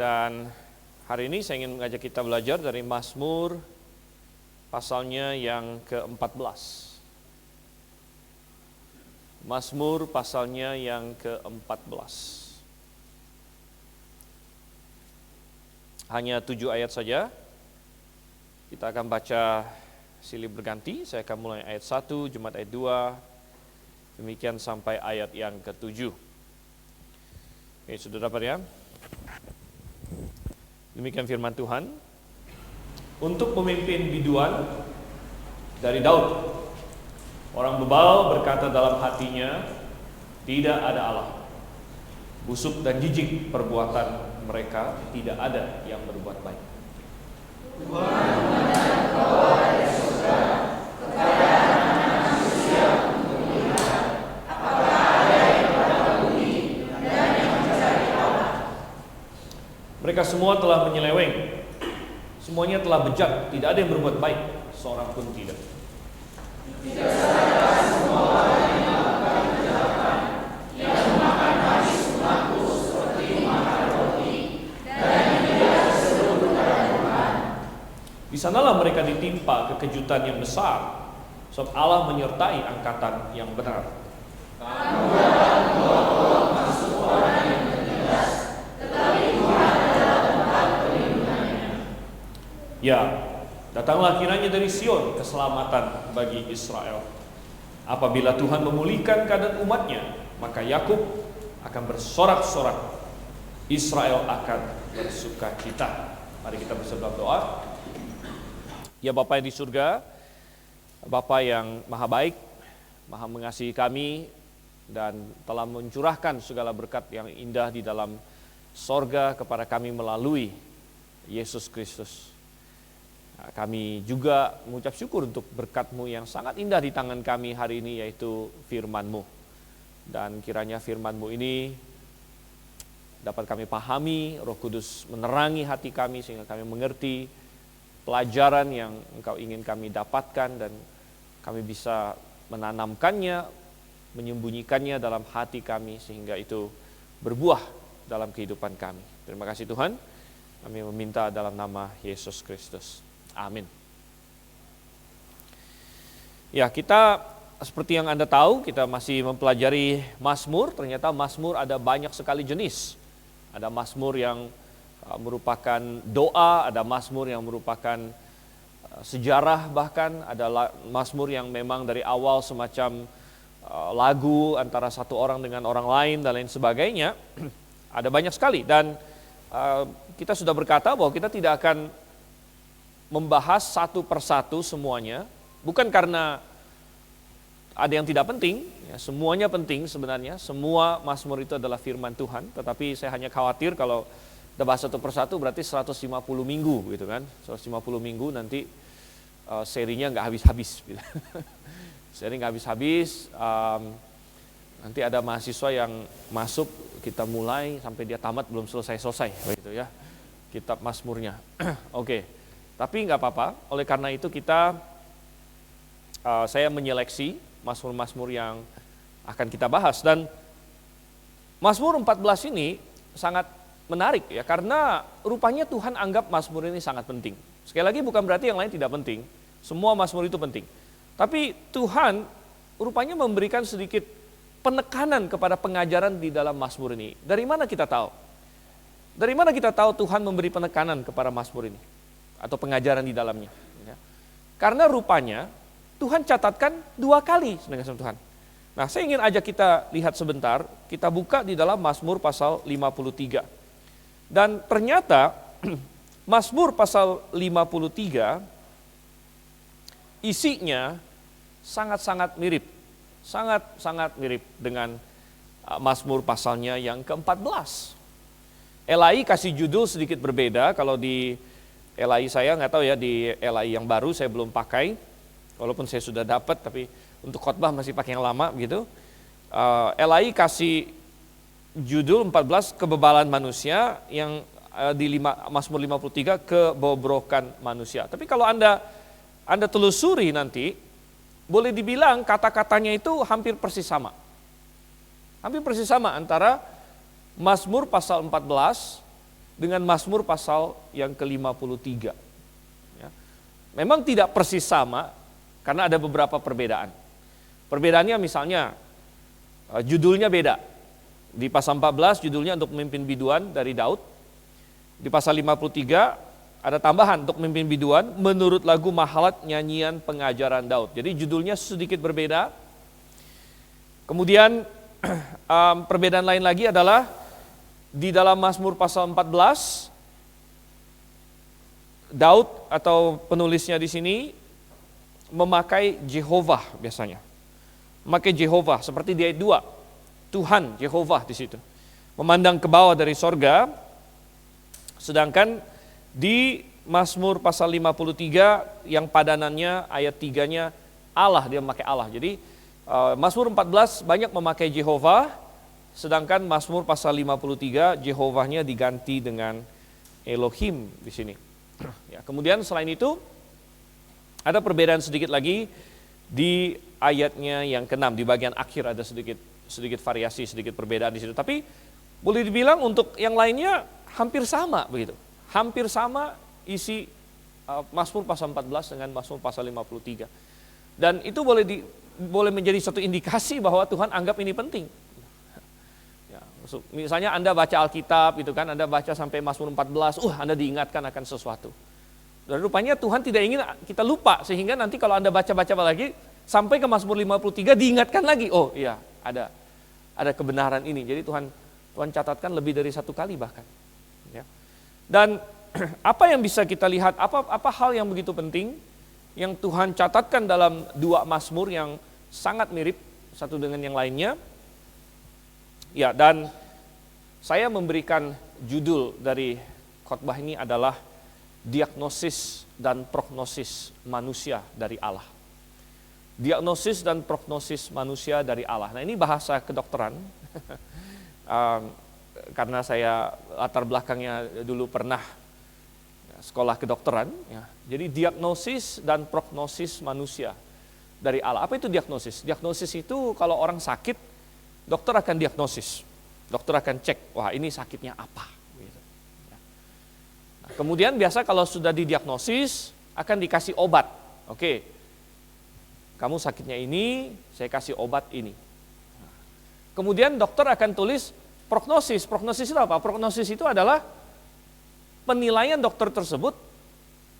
Dan hari ini saya ingin mengajak kita belajar dari Mazmur pasalnya yang ke-14. Mazmur pasalnya yang ke-14. Hanya 7 ayat saja. Kita akan baca silih berganti. Saya akan mulai ayat 1, Jumat ayat 2, demikian sampai ayat yang ke-7. Oke, sudah dapat ya? Demikian firman Tuhan. Untuk pemimpin biduan dari Daud. Orang bebal berkata dalam hatinya, tidak ada Allah. Busuk dan jijik perbuatan mereka, tidak ada yang berbuat baik. Tuhan mengajar kau dari surga, kekayaan manusia untuk melihat apakah ada yang pada bumi dan yang mencari Allah. Mereka semua telah menyeleweng, semuanya telah bejat, tidak ada yang berbuat baik, seorang pun tidak. Tidak sadarkah semua orang yang melakukan kejahatan, yang memakan habis umatku seperti makan roti, dan yang tidak berseru kepada Tuhan. Di sanalah mereka ditimpa kekejutan yang besar, sebab Allah menyertai angkatan yang benar. Kamu dapat membawa masuk orang yang tertindas, tetapi Tuhan adalah tempat perlindungannya. Ya, datanglah kiranya dari Sion keselamatan bagi Israel. Apabila Tuhan memulihkan keadaan umatnya, maka Yakub akan bersorak-sorak, Israel akan bersukacita. Mari kita bersama doa. Ya Bapa yang di surga, Bapa yang maha baik, maha mengasihi kami, dan telah mencurahkan segala berkat yang indah di dalam sorga kepada kami melalui Yesus Kristus. Kami juga mengucap syukur untuk berkat-Mu yang sangat indah di tangan kami hari ini, yaitu firman-Mu. Dan kiranya firman-Mu ini dapat kami pahami, Roh Kudus menerangi hati kami sehingga kami mengerti pelajaran yang Engkau ingin kami dapatkan, dan kami bisa menanamkannya, menyembunyikannya dalam hati kami sehingga itu berbuah dalam kehidupan kami. Terima kasih Tuhan, kami meminta dalam nama Yesus Kristus. Amin. Ya, kita seperti yang Anda tahu, kita masih mempelajari Mazmur. Ternyata Mazmur ada banyak sekali jenis. Ada Mazmur yang merupakan doa, ada Mazmur yang merupakan sejarah, bahkan ada Mazmur yang memang dari awal semacam lagu antara satu orang dengan orang lain dan lain sebagainya. Ada banyak sekali, dan kita sudah berkata bahwa kita tidak akan membahas satu persatu semuanya, bukan karena ada yang tidak penting, ya, semuanya penting sebenarnya, semua Mazmur itu adalah firman Tuhan, tetapi saya hanya khawatir kalau kita bahas satu persatu berarti 150 minggu gitu kan, 150 minggu nanti serinya nggak habis-habis, gitu. Seri nggak habis-habis, nanti ada mahasiswa yang masuk, kita mulai sampai dia tamat belum selesai-selesai, begitu ya, kitab Mazmurnya. Oke. Tapi nggak apa-apa, oleh karena itu saya menyeleksi Mazmur-Mazmur yang akan kita bahas. Dan Mazmur 14 ini sangat menarik ya, karena rupanya Tuhan anggap Mazmur ini sangat penting. Sekali lagi bukan berarti yang lain tidak penting, semua Mazmur itu penting. Tapi Tuhan rupanya memberikan sedikit penekanan kepada pengajaran di dalam Mazmur ini. Dari mana kita tahu? Dari mana kita tahu Tuhan memberi penekanan kepada Mazmur ini? Atau pengajaran di dalamnya. Karena rupanya Tuhan catatkan 2 kali dengan Tuhan. Nah, saya ingin ajak kita lihat sebentar, kita buka di dalam Mazmur pasal 53. Dan ternyata Mazmur pasal 53 isinya sangat-sangat mirip. Sangat-sangat mirip dengan Mazmur pasalnya yang ke-14. LAI kasih judul sedikit berbeda. Kalau di LAI saya nggak tahu ya, di LAI yang baru saya belum pakai, walaupun saya sudah dapat, tapi untuk khotbah masih pakai yang lama gitu. LAI kasih judul 14 kebebalan manusia, yang di Mazmur 53 kebobrokan manusia. Tapi kalau Anda telusuri nanti, boleh dibilang kata-katanya itu hampir persis sama. Hampir persis sama antara Mazmur pasal 14 dengan Mazmur pasal yang ke-53. Ya. Memang tidak persis sama karena ada beberapa perbedaan. Perbedaannya misalnya judulnya beda. Di pasal 14 judulnya untuk memimpin biduan dari Daud. Di pasal 53 ada tambahan untuk memimpin biduan menurut lagu Mahalat nyanyian pengajaran Daud. Jadi judulnya sedikit berbeda. Kemudian perbedaan lain lagi adalah di dalam Mazmur pasal 14, Daud atau penulisnya di sini memakai Jehovah biasanya. Memakai Jehovah seperti di ayat 2. Tuhan, Jehovah di situ. Memandang ke bawah dari sorga. Sedangkan di Mazmur pasal 53 yang padanannya ayat 3-nya Allah, dia memakai Allah. Jadi Mazmur 14 banyak memakai Jehovah. Sedangkan Mazmur pasal 53 Jehovahnya diganti dengan Elohim di sini. Ya, kemudian selain itu ada perbedaan sedikit lagi di ayatnya yang ke-6, di bagian akhir ada sedikit variasi, sedikit perbedaan di situ. Tapi boleh dibilang untuk yang lainnya hampir sama begitu. Hampir sama isi Mazmur pasal 14 dengan Mazmur pasal 53. Dan itu boleh menjadi satu indikasi bahwa Tuhan anggap ini penting. Misalnya Anda baca Alkitab gitu kan, Anda baca sampai Mazmur 14, Anda diingatkan akan sesuatu. Dan rupanya Tuhan tidak ingin kita lupa, sehingga nanti kalau Anda baca-baca lagi sampai ke Mazmur 53 diingatkan lagi, oh iya ada kebenaran ini. Jadi Tuhan catatkan lebih dari satu kali bahkan. Ya. Dan apa yang bisa kita lihat, apa hal yang begitu penting yang Tuhan catatkan dalam dua Mazmur yang sangat mirip satu dengan yang lainnya. Ya, dan saya memberikan judul dari khotbah ini adalah diagnosis dan prognosis manusia dari Allah. Diagnosis dan prognosis manusia dari Allah. Nah, ini bahasa kedokteran. Karena saya latar belakangnya dulu pernah sekolah kedokteran. Ya. Jadi diagnosis dan prognosis manusia dari Allah. Apa itu diagnosis? Diagnosis itu kalau orang sakit, dokter akan diagnosis, dokter akan cek, wah ini sakitnya apa. Nah, kemudian biasa kalau sudah didiagnosis, akan dikasih obat. Oke, kamu sakitnya ini, saya kasih obat ini. Kemudian dokter akan tulis prognosis. Prognosis itu apa? Prognosis itu adalah penilaian dokter tersebut,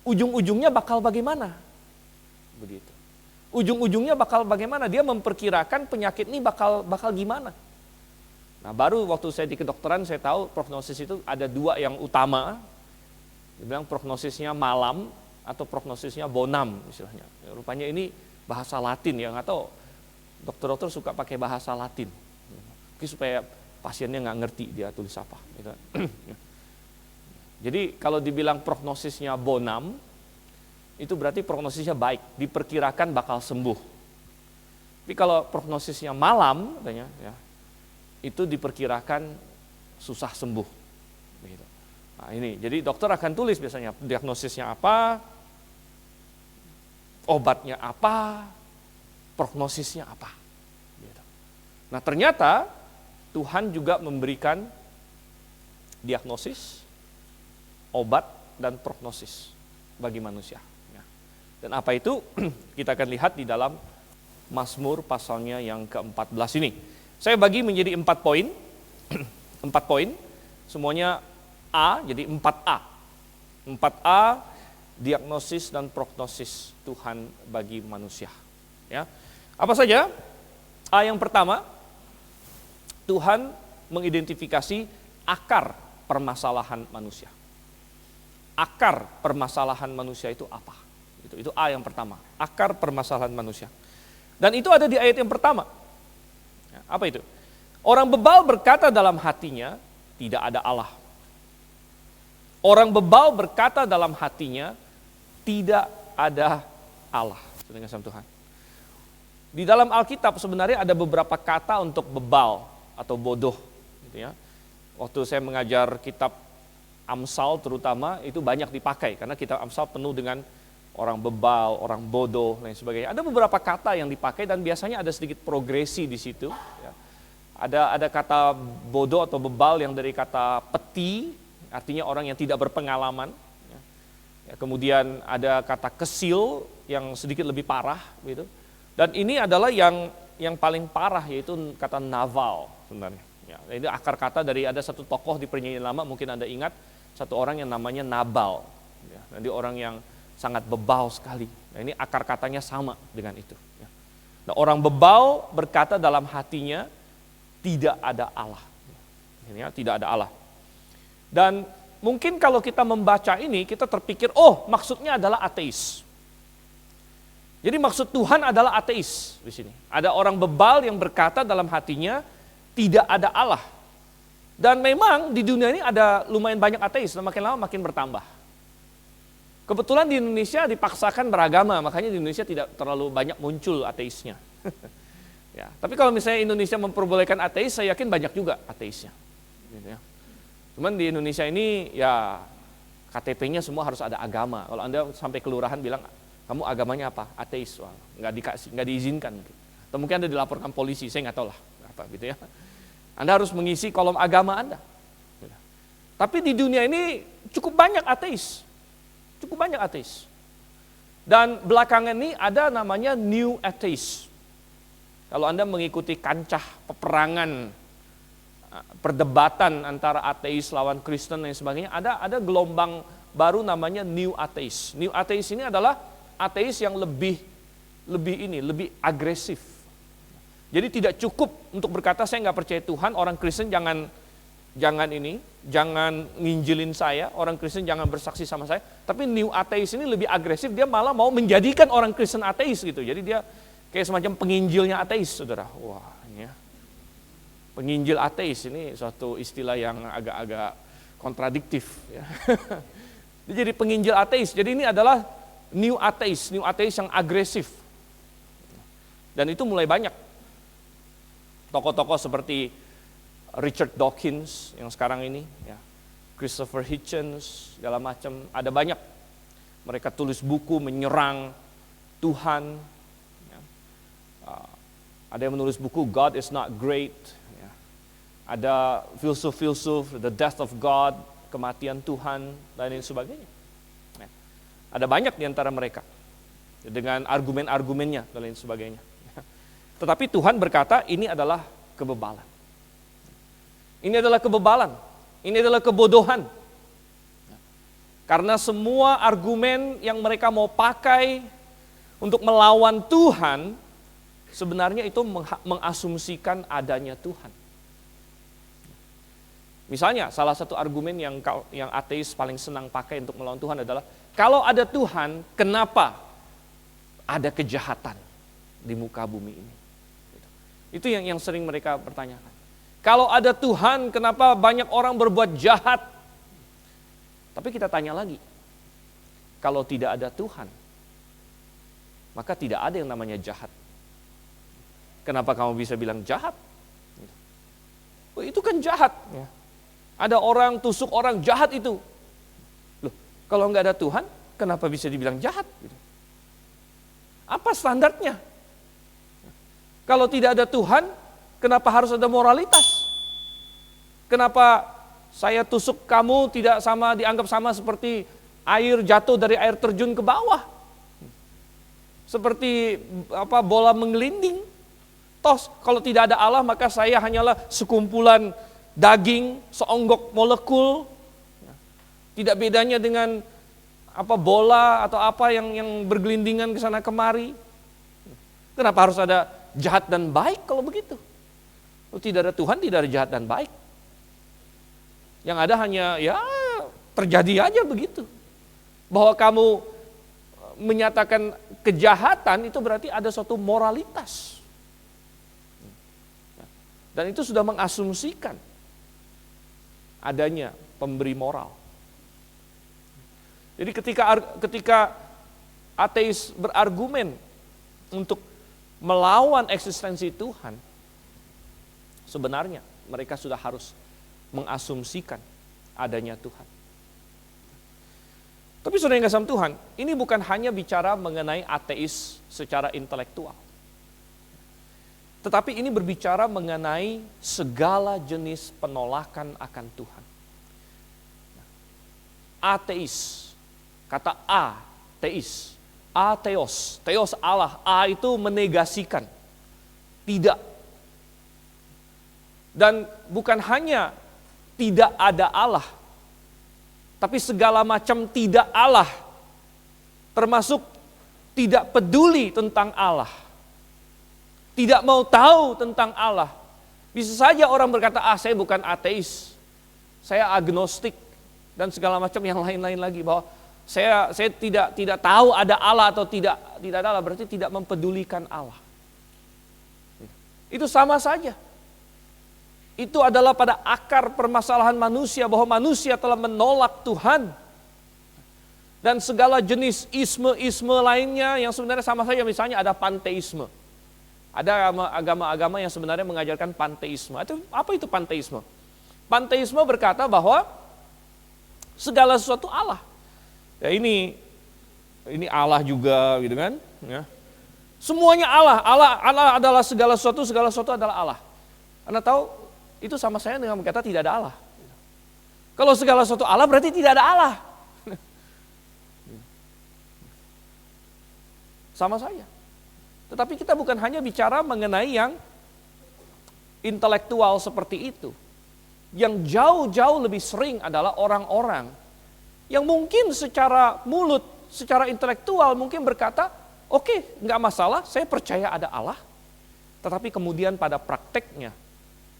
ujung-ujungnya bakal bagaimana. Begitu. Ujung-ujungnya bakal bagaimana, dia memperkirakan penyakit ini bakal gimana. Nah, baru waktu saya di kedokteran saya tahu prognosis itu ada dua yang utama. Dia bilang prognosisnya malam atau prognosisnya bonam istilahnya. Rupanya ini bahasa Latin ya, nggak tahu. Dokter-dokter suka pakai bahasa Latin. Supaya pasiennya nggak ngerti dia tulis apa. Gitu. Jadi kalau dibilang prognosisnya bonam, itu berarti prognosisnya baik, diperkirakan bakal sembuh. Tapi kalau prognosisnya malam, katanya, ya, itu diperkirakan susah sembuh. Begitu. Nah, ini, jadi dokter akan tulis biasanya diagnosisnya apa, obatnya apa, prognosisnya apa. Gitu. Nah, ternyata Tuhan juga memberikan diagnosis, obat, dan prognosis bagi manusia. Dan apa itu? Kita akan lihat di dalam Mazmur pasalnya yang ke-14 ini. Saya bagi menjadi 4 poin. 4 poin. Semuanya A, jadi 4A. 4A, diagnosis dan prognosis Tuhan bagi manusia. Ya. Apa saja? A yang pertama, Tuhan mengidentifikasi akar permasalahan manusia. Akar permasalahan manusia itu apa? Itu A yang pertama, akar permasalahan manusia. Dan itu ada di ayat yang pertama. Apa itu? Orang bebal berkata dalam hatinya, tidak ada Allah. Orang bebal berkata dalam hatinya, tidak ada Allah. Dengan sama Tuhan. Di dalam Alkitab sebenarnya ada beberapa kata untuk bebal atau bodoh. Gitu ya. Waktu saya mengajar kitab Amsal terutama, itu banyak dipakai. Karena kitab Amsal penuh dengan orang bebal, orang bodoh, lain sebagainya. Ada beberapa kata yang dipakai dan biasanya ada sedikit progresi di situ. Ya. Ada kata bodoh atau bebal yang dari kata peti, artinya orang yang tidak berpengalaman. Ya, kemudian ada kata kesil yang sedikit lebih parah, gitu. Dan ini adalah yang paling parah, yaitu kata naval sebenarnya. Ya, ini akar kata dari ada satu tokoh di Perjanjian Lama, mungkin Anda ingat, satu orang yang namanya Nabal. Ya, nanti orang yang sangat bebal sekali. Nah, ini akar katanya sama dengan itu. Ya. Nah, orang bebal berkata dalam hatinya, tidak ada Allah. Ya, tidak ada Allah. Dan mungkin kalau kita membaca ini, kita terpikir, oh maksudnya adalah ateis. Jadi maksud Tuhan adalah ateis di sini. Ada orang bebal yang berkata dalam hatinya, tidak ada Allah. Dan memang di dunia ini ada lumayan banyak ateis, dan makin lama makin bertambah. Kebetulan di Indonesia dipaksakan beragama, makanya di Indonesia tidak terlalu banyak muncul ateisnya. Ya, tapi kalau misalnya Indonesia memperbolehkan ateis, saya yakin banyak juga ateisnya. Gitu ya. Cuman di Indonesia ini ya KTP-nya semua harus ada agama. Kalau Anda sampai kelurahan bilang, kamu agamanya apa? Ateis. Wah, nggak diizinkan. Atau mungkin Anda dilaporkan polisi, saya nggak tahu lah. Apa gitu ya. Anda harus mengisi kolom agama Anda. Tapi di dunia ini cukup banyak ateis. Cukup banyak ateis. Dan belakangan ini ada namanya New Atheist. Kalau Anda mengikuti kancah peperangan, perdebatan antara ateis lawan Kristen dan sebagainya, ada gelombang baru namanya New Atheist. New Atheist ini adalah ateis yang lebih agresif. Jadi tidak cukup untuk berkata saya nggak percaya Tuhan, orang Kristen jangan nginjilin saya, orang Kristen jangan bersaksi sama saya. Tapi New Atheist ini lebih agresif, dia malah mau menjadikan orang Kristen ateis gitu. Jadi dia kayak semacam penginjilnya ateis, saudara. Wah, ini ya. Penginjil ateis ini suatu istilah yang agak-agak kontradiktif. Ya. Dia jadi penginjil ateis. Jadi ini adalah New Atheist yang agresif. Dan itu mulai banyak. Tokoh-tokoh seperti Richard Dawkins yang sekarang ini, ya, Christopher Hitchens, segala macam, ada banyak. Mereka tulis buku menyerang Tuhan. Ada yang menulis buku God is not great. Ya. Ada filsuf-filsuf, The Death of God, kematian Tuhan, dan lain sebagainya. Ya. Ada banyak di antara mereka dengan argumen-argumennya dan lain sebagainya. Ya. Tetapi Tuhan berkata ini adalah kebebalan. Ini adalah kebebalan. Ini adalah kebodohan. Ya. Karena semua argumen yang mereka mau pakai untuk melawan Tuhan, sebenarnya itu mengasumsikan adanya Tuhan. Misalnya salah satu argumen yang ateis paling senang pakai untuk melawan Tuhan adalah, kalau ada Tuhan, kenapa ada kejahatan di muka bumi ini? Itu yang sering mereka pertanyakan. Kalau ada Tuhan, kenapa banyak orang berbuat jahat? Tapi kita tanya lagi, kalau tidak ada Tuhan, maka tidak ada yang namanya jahat. Kenapa kamu bisa bilang jahat? Oh, itu kan jahat. Ya. Ada orang tusuk orang, jahat itu. Loh, kalau nggak ada Tuhan, kenapa bisa dibilang jahat? Apa standarnya? Kalau tidak ada Tuhan, kenapa harus ada moralitas? Kenapa saya tusuk kamu tidak dianggap sama seperti air jatuh dari air terjun ke bawah? Seperti bola menggelinding. Toh kalau tidak ada Allah maka saya hanyalah sekumpulan daging, seonggok molekul. Tidak bedanya dengan bola atau apa yang bergelindingan ke sana kemari. Kenapa harus ada jahat dan baik kalau begitu? Kalau tidak ada Tuhan, tidak ada jahat dan baik. Yang ada hanya ya terjadi aja begitu. Bahwa kamu menyatakan kejahatan itu berarti ada suatu moralitas. Dan itu sudah mengasumsikan adanya pemberi moral. Jadi ketika ateis berargumen untuk melawan eksistensi Tuhan, sebenarnya mereka sudah harus mengasumsikan adanya Tuhan. Tapi saudara yang kasih Tuhan, ini bukan hanya bicara mengenai ateis secara intelektual. Tetapi ini berbicara mengenai segala jenis penolakan akan Tuhan. Ateis, kata teis, atheos, theos Allah, itu menegasikan, tidak. Dan bukan hanya tidak ada Allah, tapi segala macam tidak Allah, termasuk tidak peduli tentang Allah, tidak mau tahu tentang Allah. Bisa saja orang berkata, saya bukan ateis, saya agnostik, dan segala macam yang lain-lain lagi, bahwa saya tidak tahu ada Allah atau tidak ada Allah, berarti tidak mempedulikan Allah. Itu sama saja. Itu adalah pada akar permasalahan manusia, bahwa manusia telah menolak Tuhan. Dan segala jenis isme-isme lainnya yang sebenarnya sama saja, misalnya ada panteisme. Ada agama-agama yang sebenarnya mengajarkan panteisme. Apa itu panteisme? Panteisme berkata bahwa segala sesuatu Allah. Ya ini Allah juga, gitu kan? Ya. Semuanya Allah. Allah adalah segala sesuatu adalah Allah. Anda tahu? Itu sama saya dengan berkata tidak ada Allah. Kalau segala sesuatu Allah berarti tidak ada Allah. Sama saja. Tetapi kita bukan hanya bicara mengenai yang intelektual seperti itu. Yang jauh-jauh lebih sering adalah orang-orang yang mungkin secara mulut, secara intelektual mungkin berkata, oke, nggak masalah, saya percaya ada Allah. Tetapi kemudian pada prakteknya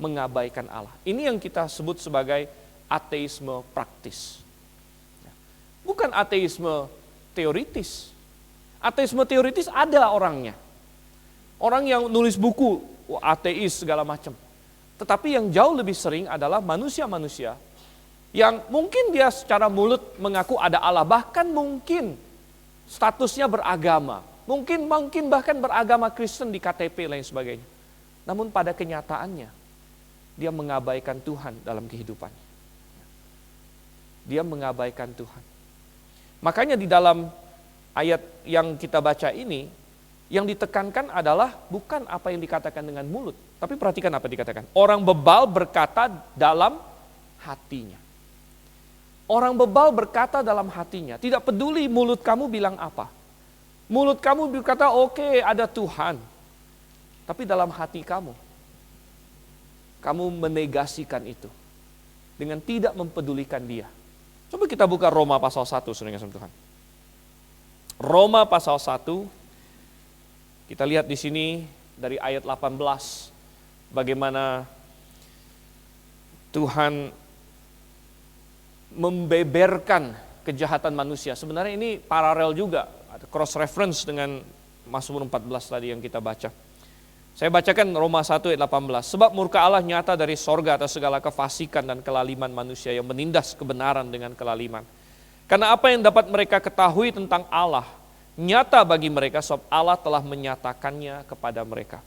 mengabaikan Allah. Ini yang kita sebut sebagai ateisme praktis. Bukan ateisme teoritis. Ateisme teoritis ada orangnya. Orang yang nulis buku, ateis segala macam. Tetapi yang jauh lebih sering adalah manusia-manusia yang mungkin dia secara mulut mengaku ada Allah, bahkan mungkin statusnya beragama. Mungkin bahkan beragama Kristen di KTP lain sebagainya. Namun pada kenyataannya dia mengabaikan Tuhan dalam kehidupannya. Dia mengabaikan Tuhan. Makanya di dalam ayat yang kita baca ini, yang ditekankan adalah bukan apa yang dikatakan dengan mulut. Tapi perhatikan apa dikatakan. Orang bebal berkata dalam hatinya. Orang bebal berkata dalam hatinya. Tidak peduli mulut kamu bilang apa. Mulut kamu berkata oke, ada Tuhan. Tapi dalam hati kamu menegasikan itu dengan tidak mempedulikan dia. Coba kita buka Roma pasal 1, saudara kasih Tuhan. Roma pasal 1, kita lihat di sini dari ayat 18 bagaimana Tuhan membeberkan kejahatan manusia. Sebenarnya ini paralel juga, ada cross reference dengan Mazmur 14 tadi yang kita baca. Saya bacakan Roma 1 ayat 18. Sebab murka Allah nyata dari sorga atas segala kefasikan dan kelaliman manusia yang menindas kebenaran dengan kelaliman. Karena apa yang dapat mereka ketahui tentang Allah, nyata bagi mereka sebab Allah telah menyatakannya kepada mereka.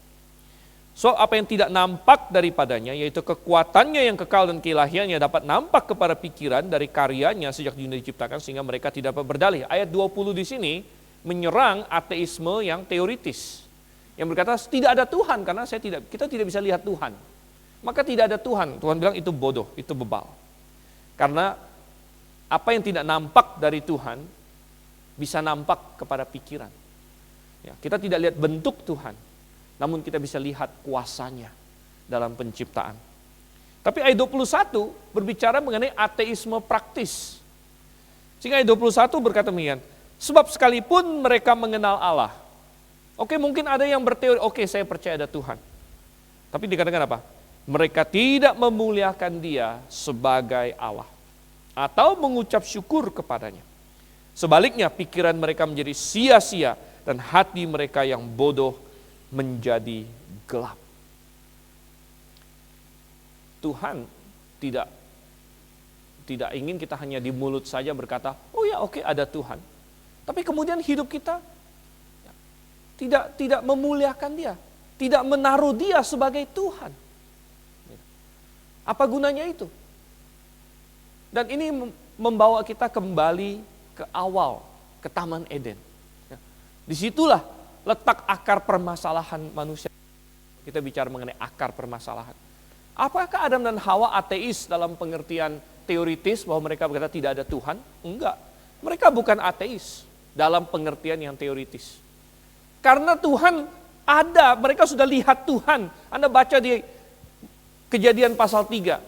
Sebab apa yang tidak nampak daripadanya, yaitu kekuatannya yang kekal dan keilahiannya dapat nampak kepada pikiran dari karyanya sejak dunia diciptakan sehingga mereka tidak dapat berdalih. Ayat 20 di sini menyerang ateisme yang teoritis. Yang berkata tidak ada Tuhan karena kita tidak bisa lihat Tuhan. Maka tidak ada Tuhan. Tuhan bilang itu bodoh, itu bebal. Karena apa yang tidak nampak dari Tuhan bisa nampak kepada pikiran. Ya, kita tidak lihat bentuk Tuhan, namun kita bisa lihat kuasanya dalam penciptaan. Tapi ayat 21 berbicara mengenai ateisme praktis. Sehingga ayat 21 berkata demikian, sebab sekalipun mereka mengenal Allah. Oke, mungkin ada yang berteori, oke saya percaya ada Tuhan. Tapi dikatakan apa? Mereka tidak memuliakan dia sebagai Allah. Atau mengucap syukur kepadanya. Sebaliknya pikiran mereka menjadi sia-sia dan hati mereka yang bodoh menjadi gelap. Tuhan tidak ingin kita hanya di mulut saja berkata, oh ya oke, ada Tuhan. Tapi kemudian hidup kita tidak memuliakan Dia, tidak menaruh Dia sebagai Tuhan. Apa gunanya itu? Dan ini membawa kita kembali ke awal, ke Taman Eden. Disitulah letak akar permasalahan manusia. Kita bicara mengenai akar permasalahan. Apakah Adam dan Hawa ateis dalam pengertian teoritis bahwa mereka berkata tidak ada Tuhan? Enggak. Mereka bukan ateis dalam pengertian yang teoritis. Karena Tuhan ada, mereka sudah lihat Tuhan. Anda baca di Kejadian pasal 3.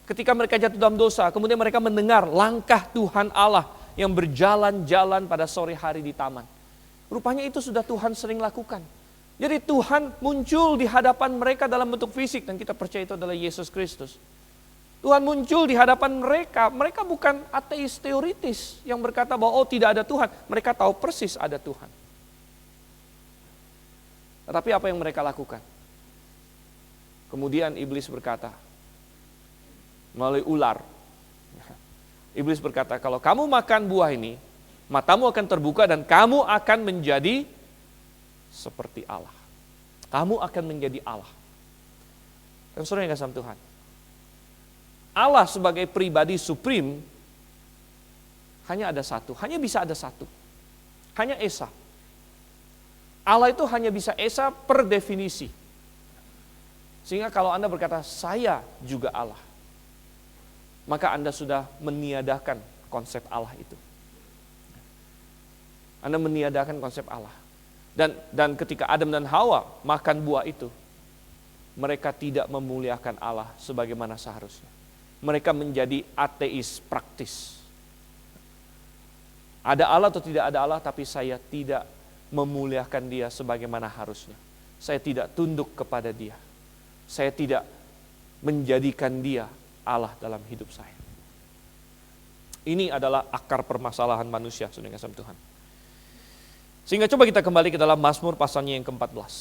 Ketika mereka jatuh dalam dosa, kemudian mereka mendengar langkah Tuhan Allah yang berjalan-jalan pada sore hari di taman. Rupanya itu sudah Tuhan sering lakukan. Jadi Tuhan muncul di hadapan mereka dalam bentuk fisik, dan kita percaya itu adalah Yesus Kristus. Tuhan muncul di hadapan mereka bukan ateis teoritis yang berkata bahwa oh tidak ada Tuhan. Mereka tahu persis ada Tuhan. Tetapi apa yang mereka lakukan? Kemudian iblis berkata, melalui ular. Iblis berkata, kalau kamu makan buah ini, matamu akan terbuka dan kamu akan menjadi seperti Allah. Kamu akan menjadi Allah. Dan saudara yang kasih Tuhan, Allah sebagai pribadi supreme hanya ada satu, hanya bisa ada satu. Hanya Esa. Allah itu hanya bisa Esa per definisi. Sehingga kalau Anda berkata, saya juga Allah, maka Anda sudah meniadakan konsep Allah itu. Anda meniadakan konsep Allah. Dan ketika Adam dan Hawa makan buah itu, mereka tidak memuliakan Allah sebagaimana seharusnya. Mereka menjadi ateis praktis. Ada Allah atau tidak ada Allah, tapi saya tidak memuliakan Dia sebagaimana harusnya. Saya tidak tunduk kepada Dia. Saya tidak menjadikan Dia Allah dalam hidup saya. Ini adalah akar permasalahan manusia, saudara kasih Tuhan. Sehingga coba kita kembali ke dalam Mazmur pasalnya yang ke-14.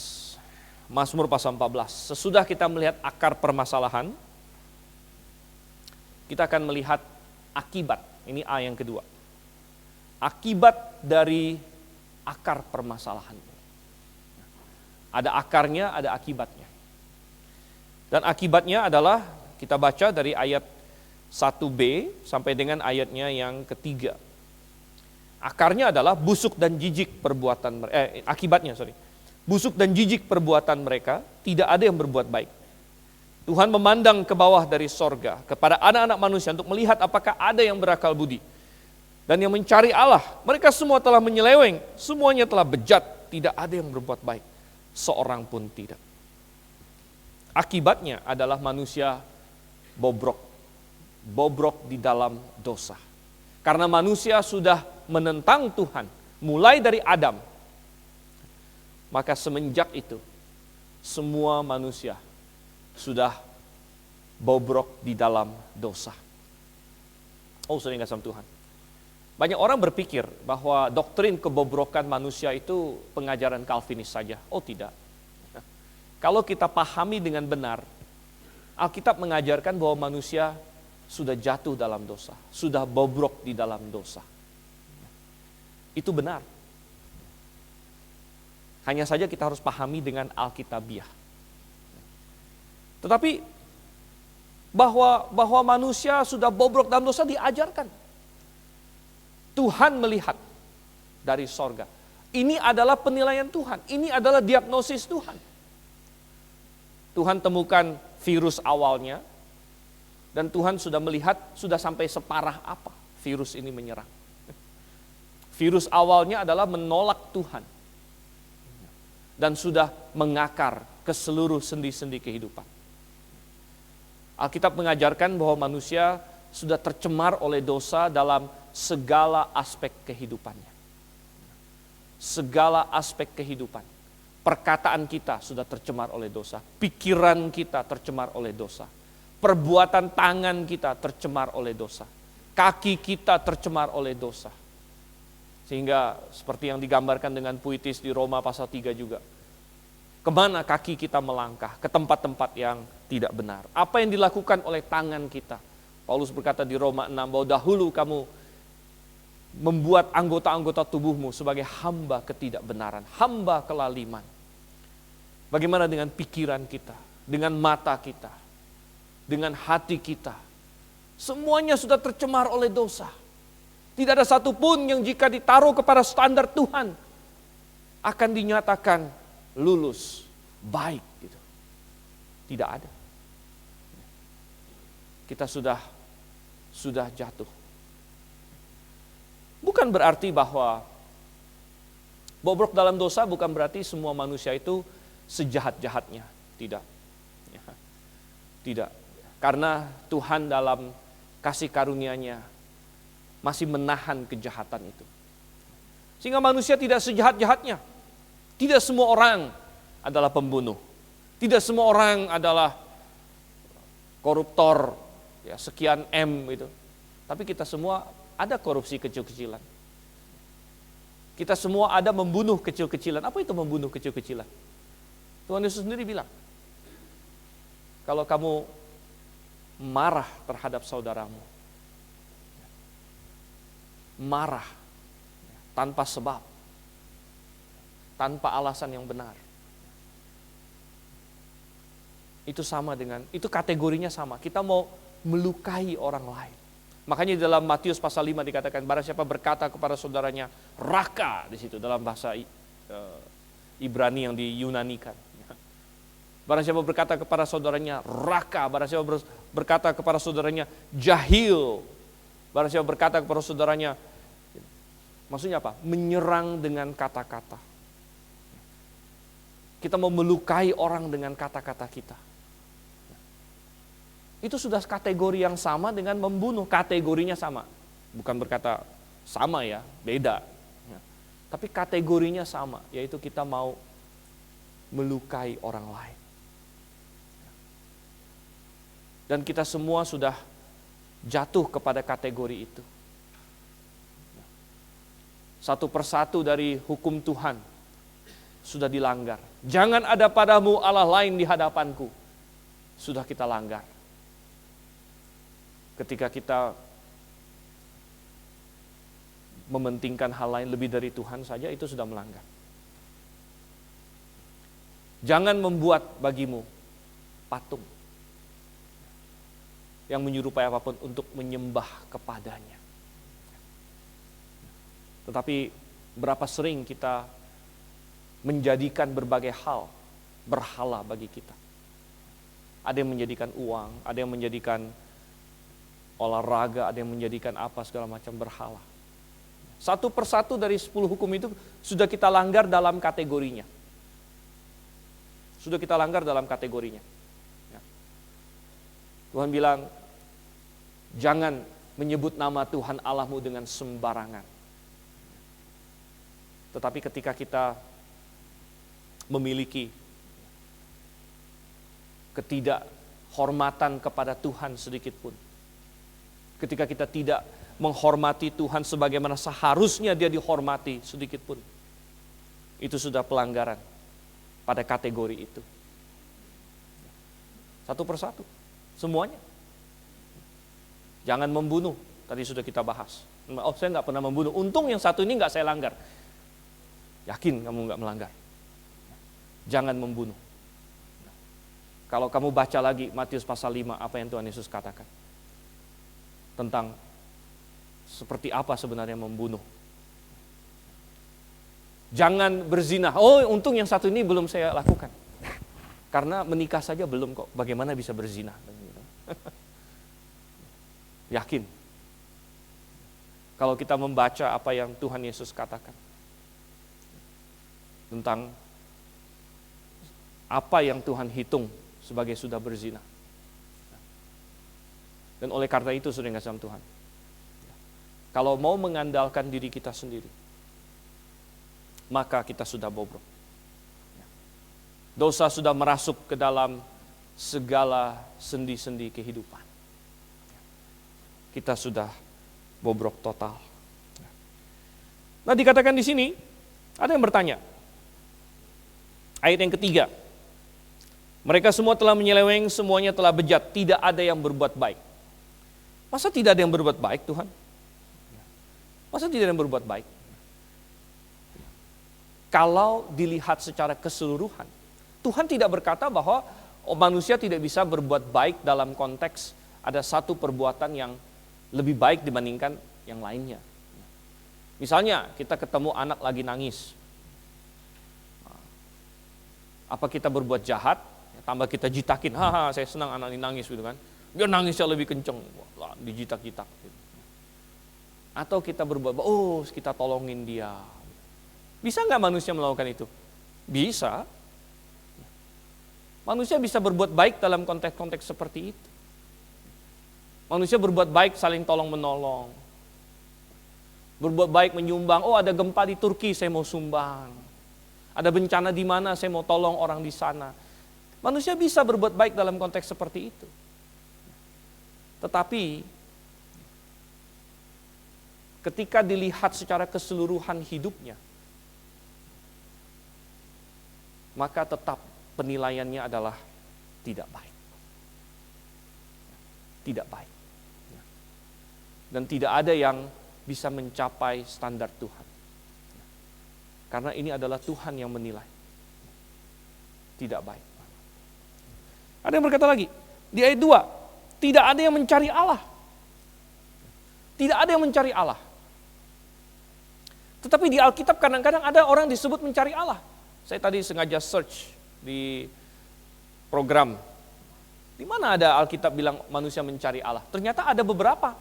Mazmur pasal 14. Sesudah kita melihat akar permasalahan, kita akan melihat akibat. Ini A yang kedua. Akibat dari akar permasalahan. Ada akarnya, ada akibatnya. Dan akibatnya adalah kita baca dari ayat 1b sampai dengan ayatnya yang ketiga. Akarnya adalah busuk dan jijik perbuatan akibatnya. Busuk dan jijik perbuatan mereka, tidak ada yang berbuat baik. Tuhan memandang ke bawah dari sorga kepada anak-anak manusia untuk melihat apakah ada yang berakal budi. Dan yang mencari Allah, mereka semua telah menyeleweng, semuanya telah bejat, tidak ada yang berbuat baik. Seorang pun tidak. Akibatnya adalah manusia bobrok di dalam dosa. Karena manusia sudah menentang Tuhan, mulai dari Adam. Maka semenjak itu, semua manusia sudah bobrok di dalam dosa. Oh, saudara yang kasih Tuhan. Banyak orang berpikir bahwa doktrin kebobrokan manusia itu pengajaran Calvinis saja. Oh tidak. Kalau kita pahami dengan benar, Alkitab mengajarkan bahwa manusia sudah jatuh dalam dosa, sudah bobrok di dalam dosa. Itu benar. Hanya saja kita harus pahami dengan Alkitabiah. Tetapi bahwa manusia sudah bobrok dalam dosa diajarkan. Tuhan melihat dari sorga. Ini adalah penilaian Tuhan. Ini adalah diagnosis Tuhan. Tuhan temukan virus awalnya. Dan Tuhan sudah melihat sudah sampai separah apa virus ini menyerang. Virus awalnya adalah menolak Tuhan. Dan sudah mengakar ke seluruh sendi-sendi kehidupan. Alkitab mengajarkan bahwa manusia sudah tercemar oleh dosa dalam segala aspek kehidupannya. Segala aspek kehidupan. Perkataan kita sudah tercemar oleh dosa. Pikiran kita tercemar oleh dosa. Perbuatan tangan kita tercemar oleh dosa. Kaki kita tercemar oleh dosa. Sehingga seperti yang digambarkan dengan puitis di Roma pasal 3 juga. Kemana kaki kita melangkah? Ke tempat-tempat yang tidak benar. Apa yang dilakukan oleh tangan kita? Paulus berkata di Roma 6 bahwa dahulu kamu membuat anggota-anggota tubuhmu sebagai hamba ketidakbenaran, hamba kelaliman. Bagaimana dengan pikiran kita, dengan mata kita, dengan hati kita? Semuanya sudah tercemar oleh dosa. Tidak ada satupun yang jika ditaruh kepada standar Tuhan akan dinyatakan lulus, baik gitu. Tidak ada. Kita sudah jatuh. Bukan berarti bahwa bobrok dalam dosa bukan berarti semua manusia itu sejahat-jahatnya. Tidak. Tidak. Karena Tuhan dalam kasih karunia-Nya masih menahan kejahatan itu. Sehingga manusia tidak sejahat-jahatnya. Tidak semua orang adalah pembunuh. Tidak semua orang adalah koruptor, ya, sekian M gitu. Tapi kita semua ada korupsi kecil-kecilan. Kita semua ada membunuh kecil-kecilan. Apa itu membunuh kecil-kecilan? Tuhan Yesus sendiri bilang, kalau kamu marah terhadap saudaramu, marah tanpa sebab, tanpa alasan yang benar, itu sama dengan, itu kategorinya sama. Kita mau melukai orang lain. Makanya dalam Matius pasal 5 dikatakan, barang siapa berkata kepada saudaranya raka, di situ dalam bahasa Ibrani yang diyunanikan. Barang siapa berkata kepada saudaranya raka, barang siapa berkata kepada saudaranya jahil, barang siapa berkata kepada saudaranya, maksudnya apa? Menyerang dengan kata-kata. Kita mau melukai orang dengan kata-kata kita. Itu sudah kategori yang sama dengan membunuh, kategorinya sama. Bukan berkata sama ya, beda. Tapi kategorinya sama, yaitu kita mau melukai orang lain. Dan kita semua sudah jatuh kepada kategori itu. Satu persatu dari hukum Tuhan sudah dilanggar. Jangan ada padamu Allah lain di hadapanku. Sudah kita langgar. Ketika kita mementingkan hal lain lebih dari Tuhan saja, itu sudah melanggar. Jangan membuat bagimu patung yang menyerupai apapun untuk menyembah kepadanya. Tetapi berapa sering kita menjadikan berbagai hal berhala bagi kita. Ada yang menjadikan uang, ada yang menjadikan olahraga, ada yang menjadikan apa segala macam berhala. Satu persatu dari 10 hukum itu sudah kita langgar dalam kategorinya. Sudah kita langgar dalam kategorinya. Ya. Tuhan bilang, jangan menyebut nama Tuhan Allahmu dengan sembarangan. Tetapi ketika kita memiliki ketidakhormatan kepada Tuhan sedikit pun, ketika kita tidak menghormati Tuhan sebagaimana seharusnya dia dihormati sedikit pun, itu sudah pelanggaran pada kategori itu. Satu persatu, semuanya. Jangan membunuh, tadi sudah kita bahas. Oh, saya nggak pernah membunuh, untung yang satu ini nggak saya langgar. Yakin kamu nggak melanggar? Jangan membunuh. Kalau kamu baca lagi Matius pasal 5, apa yang Tuhan Yesus katakan tentang seperti apa sebenarnya membunuh. Jangan berzina. Oh, untung yang satu ini belum saya lakukan. Karena menikah saja belum kok. Bagaimana bisa berzina? Yakin. Kalau kita membaca apa yang Tuhan Yesus katakan tentang apa yang Tuhan hitung sebagai sudah berzina. Dan oleh karena itu, saudara yang kasih dalam Tuhan, kalau mau mengandalkan diri kita sendiri, maka kita sudah bobrok. Dosa sudah merasuk ke dalam segala sendi-sendi kehidupan. Kita sudah bobrok total. Nah, dikatakan di sini, ada yang bertanya, Ayat yang ketiga. Mereka semua telah menyeleweng, semuanya telah bejat, tidak ada yang berbuat baik. Masa tidak ada yang berbuat baik, Tuhan? Masa tidak ada yang berbuat baik? Kalau dilihat secara keseluruhan, Tuhan tidak berkata bahwa manusia tidak bisa berbuat baik dalam konteks ada satu perbuatan yang lebih baik dibandingkan yang lainnya. Misalnya kita ketemu anak lagi nangis. Apa kita berbuat jahat? Tambah kita jitakin, haha saya senang anak ini nangis gitu kan. Dia nangisnya lebih kenceng, wah, dijitak-jitak. Gitu. Atau kita berbuat, oh kita tolongin dia. Bisa nggak manusia melakukan itu? Bisa. Manusia bisa berbuat baik dalam konteks-konteks seperti itu. Manusia berbuat baik saling tolong-menolong. Berbuat baik menyumbang, oh ada gempa di Turki saya mau sumbang. Ada bencana di mana saya mau tolong orang di sana. Manusia bisa berbuat baik dalam konteks seperti itu. Tetapi ketika dilihat secara keseluruhan hidupnya, maka tetap penilaiannya adalah tidak baik. Tidak baik. Dan tidak ada yang bisa mencapai standar Tuhan. Karena ini adalah Tuhan yang menilai. Tidak baik. Ada yang berkata lagi, di ayat 2, tidak ada yang mencari Allah. Tidak ada yang mencari Allah. Tetapi di Alkitab kadang-kadang ada orang disebut mencari Allah. Saya tadi sengaja search di program. Di mana ada Alkitab bilang manusia mencari Allah? Ternyata ada beberapa.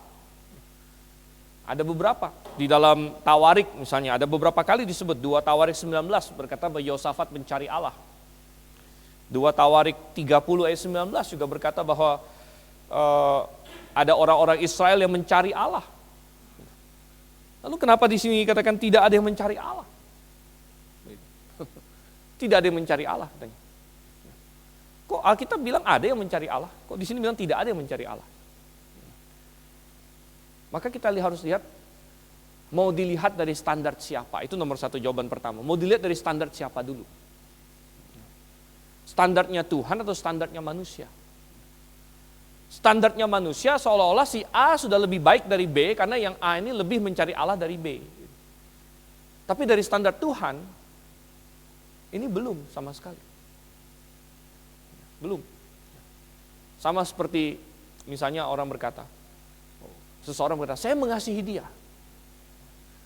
Ada beberapa. Di dalam Tawarik misalnya, ada beberapa kali disebut. 2 Tawarik 19 berkata bahwa Yosafat mencari Allah. 2 Tawarik 30 ayat 19 juga berkata bahwa ada orang-orang Israel yang mencari Allah. Lalu kenapa di sini dikatakan tidak ada yang mencari Allah? Tidak ada yang mencari Allah katanya. Kok Alkitab bilang ada yang mencari Allah? Kok di sini bilang tidak ada yang mencari Allah? Maka kita harus lihat, mau dilihat dari standar siapa? Itu nomor satu jawaban pertama. Mau dilihat dari standar siapa dulu? Standarnya Tuhan atau standarnya manusia? Standarnya manusia seolah-olah si A sudah lebih baik dari B karena yang A ini lebih mencari Allah dari B. Tapi dari standar Tuhan, ini belum sama sekali. Belum. Sama seperti misalnya orang berkata, seseorang berkata, saya mengasihi dia.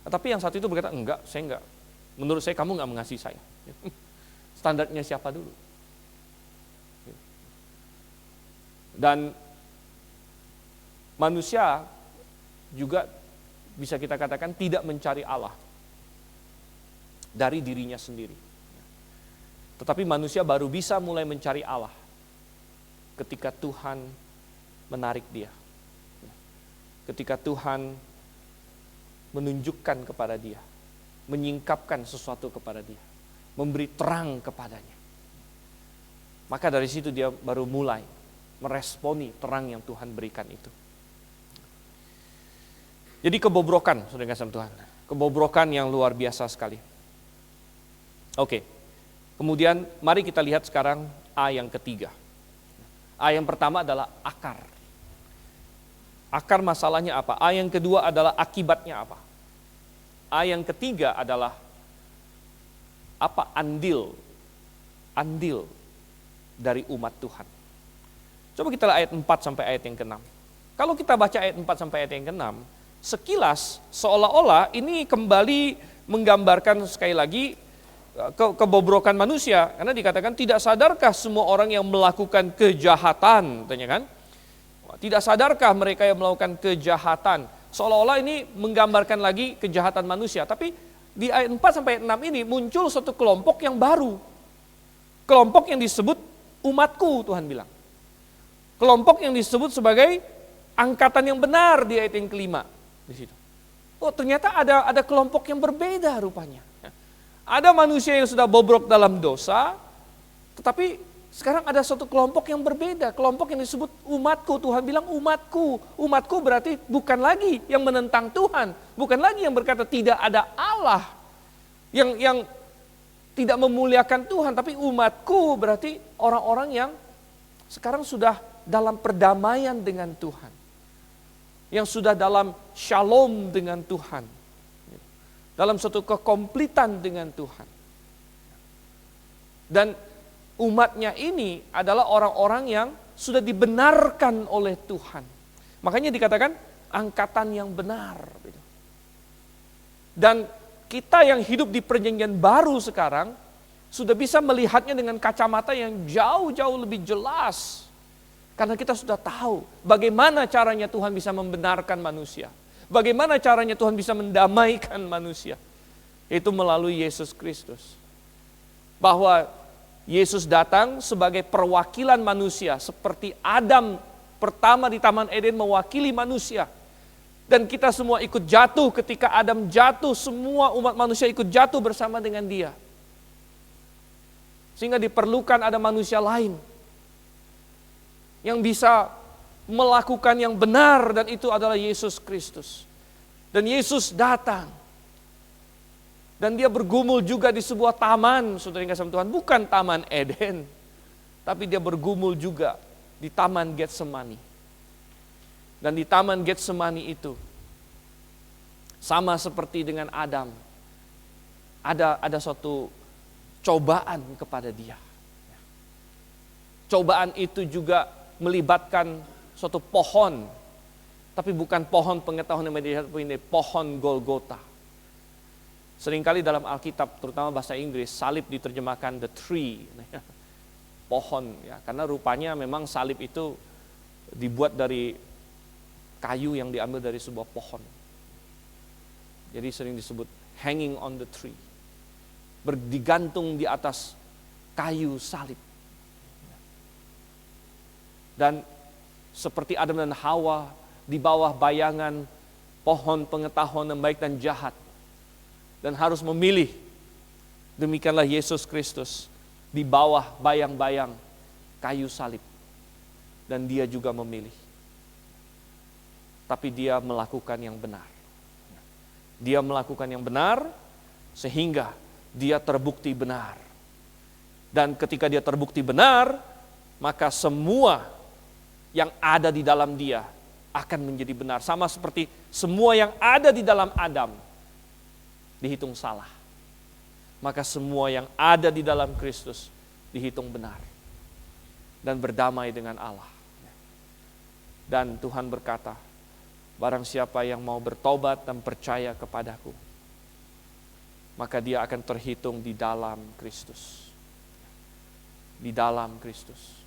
Tapi yang satu itu berkata, enggak, saya enggak. Menurut saya kamu enggak mengasihi saya. Standarnya siapa dulu? Dan manusia juga bisa kita katakan tidak mencari Allah dari dirinya sendiri. Tetapi manusia baru bisa mulai mencari Allah ketika Tuhan menarik dia. Ketika Tuhan menunjukkan kepada dia, menyingkapkan sesuatu kepada dia, memberi terang kepadanya. Maka dari situ dia baru mulai meresponi terang yang Tuhan berikan itu. Jadi kebobrokan, saudara kasih Tuhan. Kebobrokan yang luar biasa sekali. Oke. Kemudian mari kita lihat sekarang A yang ketiga. A yang pertama adalah akar. Akar masalahnya apa? A yang kedua adalah akibatnya apa? A yang ketiga adalah apa? Andil dari umat Tuhan. Coba kita lihat ayat 4 sampai ayat yang ke-6. Kalau kita baca ayat 4 sampai ayat yang ke-6, sekilas seolah-olah ini kembali menggambarkan sekali lagi kebobrokan manusia. Karena dikatakan tidak sadarkah semua orang yang melakukan kejahatan, tanya kan? Tidak sadarkah mereka yang melakukan kejahatan? Seolah-olah ini menggambarkan lagi kejahatan manusia. Tapi di ayat 4 sampai ayat 6 ini muncul suatu kelompok yang baru. Kelompok yang disebut umatku, Tuhan bilang. Kelompok yang disebut sebagai angkatan yang benar di ayat yang kelima. Di situ. Oh, ternyata ada kelompok yang berbeda rupanya. Ada manusia yang sudah bobrok dalam dosa, tetapi sekarang ada suatu kelompok yang berbeda. Kelompok yang disebut umatku. Tuhan bilang umatku. Umatku berarti bukan lagi yang menentang Tuhan. Bukan lagi yang berkata tidak ada Allah. Yang tidak memuliakan Tuhan, tapi umatku berarti orang-orang yang sekarang sudah dalam perdamaian dengan Tuhan. Yang sudah dalam shalom dengan Tuhan. Dalam suatu kekomplitan dengan Tuhan. Dan umatnya ini adalah orang-orang yang sudah dibenarkan oleh Tuhan. Makanya dikatakan angkatan yang benar. Dan kita yang hidup di perjanjian baru sekarang sudah bisa melihatnya dengan kacamata yang jauh-jauh lebih jelas. Karena kita sudah tahu bagaimana caranya Tuhan bisa membenarkan manusia. Bagaimana caranya Tuhan bisa mendamaikan manusia. Itu melalui Yesus Kristus. Bahwa Yesus datang sebagai perwakilan manusia. Seperti Adam pertama di Taman Eden mewakili manusia. Dan kita semua ikut jatuh ketika Adam jatuh. Semua umat manusia ikut jatuh bersama dengan dia. Sehingga diperlukan ada manusia lain yang bisa melakukan yang benar, dan itu adalah Yesus Kristus. Dan Yesus datang. Dan dia bergumul juga di sebuah taman, saudara yang kasih Tuhan, bukan Taman Eden, tapi dia bergumul juga di Taman Getsemani. Dan di Taman Getsemani itu sama seperti dengan Adam. Ada suatu cobaan kepada dia. Cobaan itu juga melibatkan suatu pohon, tapi bukan pohon pengetahuan yang melihat, ini pohon Golgota. Seringkali dalam Alkitab, terutama bahasa Inggris, salib diterjemahkan the tree, pohon, ya, karena rupanya memang salib itu dibuat dari kayu yang diambil dari sebuah pohon. Jadi sering disebut hanging on the tree, digantung di atas kayu salib. Dan seperti Adam dan Hawa di bawah bayangan pohon pengetahuan yang baik dan jahat. Dan harus memilih. Demikianlah Yesus Kristus di bawah bayang-bayang kayu salib. Dan dia juga memilih. Tapi dia melakukan yang benar. Dia melakukan yang benar sehingga dia terbukti benar. Dan ketika dia terbukti benar, maka semua yang ada di dalam dia akan menjadi benar. Sama seperti semua yang ada di dalam Adam dihitung salah. Maka semua yang ada di dalam Kristus dihitung benar. Dan berdamai dengan Allah. Dan Tuhan berkata, barang siapa yang mau bertobat dan percaya kepadaku, maka dia akan terhitung di dalam Kristus. Di dalam Kristus.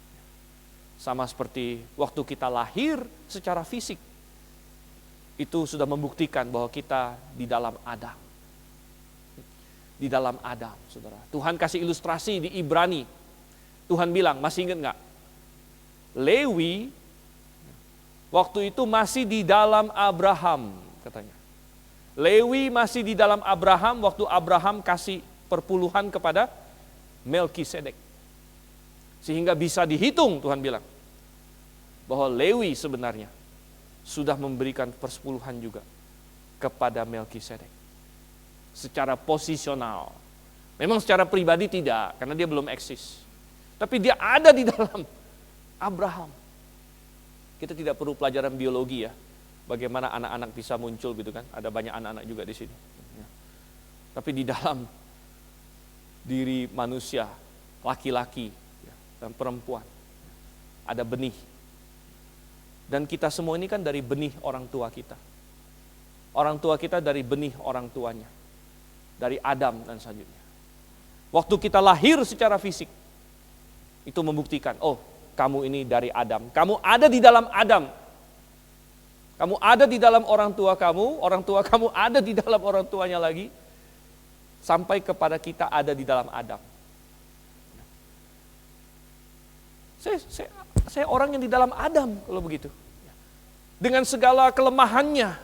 Sama seperti waktu kita lahir secara fisik. Itu sudah membuktikan bahwa kita di dalam Adam. Di dalam Adam, saudara. Tuhan kasih ilustrasi di Ibrani. Tuhan bilang, masih ingat gak? Lewi, waktu itu masih di dalam Abraham, katanya. Lewi masih di dalam Abraham, waktu Abraham kasih perpuluhan kepada Melkisedek. Sehingga bisa dihitung, Tuhan bilang, bahwa Lewi sebenarnya sudah memberikan persepuluhan juga kepada Melkisedek. Secara posisional. Memang secara pribadi tidak, karena dia belum eksis. Tapi dia ada di dalam Abraham. Kita tidak perlu pelajaran biologi ya, bagaimana anak-anak bisa muncul gitu kan. Ada banyak anak-anak juga di sini. Tapi di dalam diri manusia, laki-laki dan perempuan, ada benih. Dan kita semua ini kan dari benih orang tua kita. Orang tua kita dari benih orang tuanya. Dari Adam dan selanjutnya. Waktu kita lahir secara fisik, itu membuktikan, oh kamu ini dari Adam. Kamu ada di dalam Adam. Kamu ada di dalam orang tua kamu ada di dalam orang tuanya lagi. Sampai kepada kita ada di dalam Adam. Saya orang yang di dalam Adam kalau begitu. Dengan segala kelemahannya.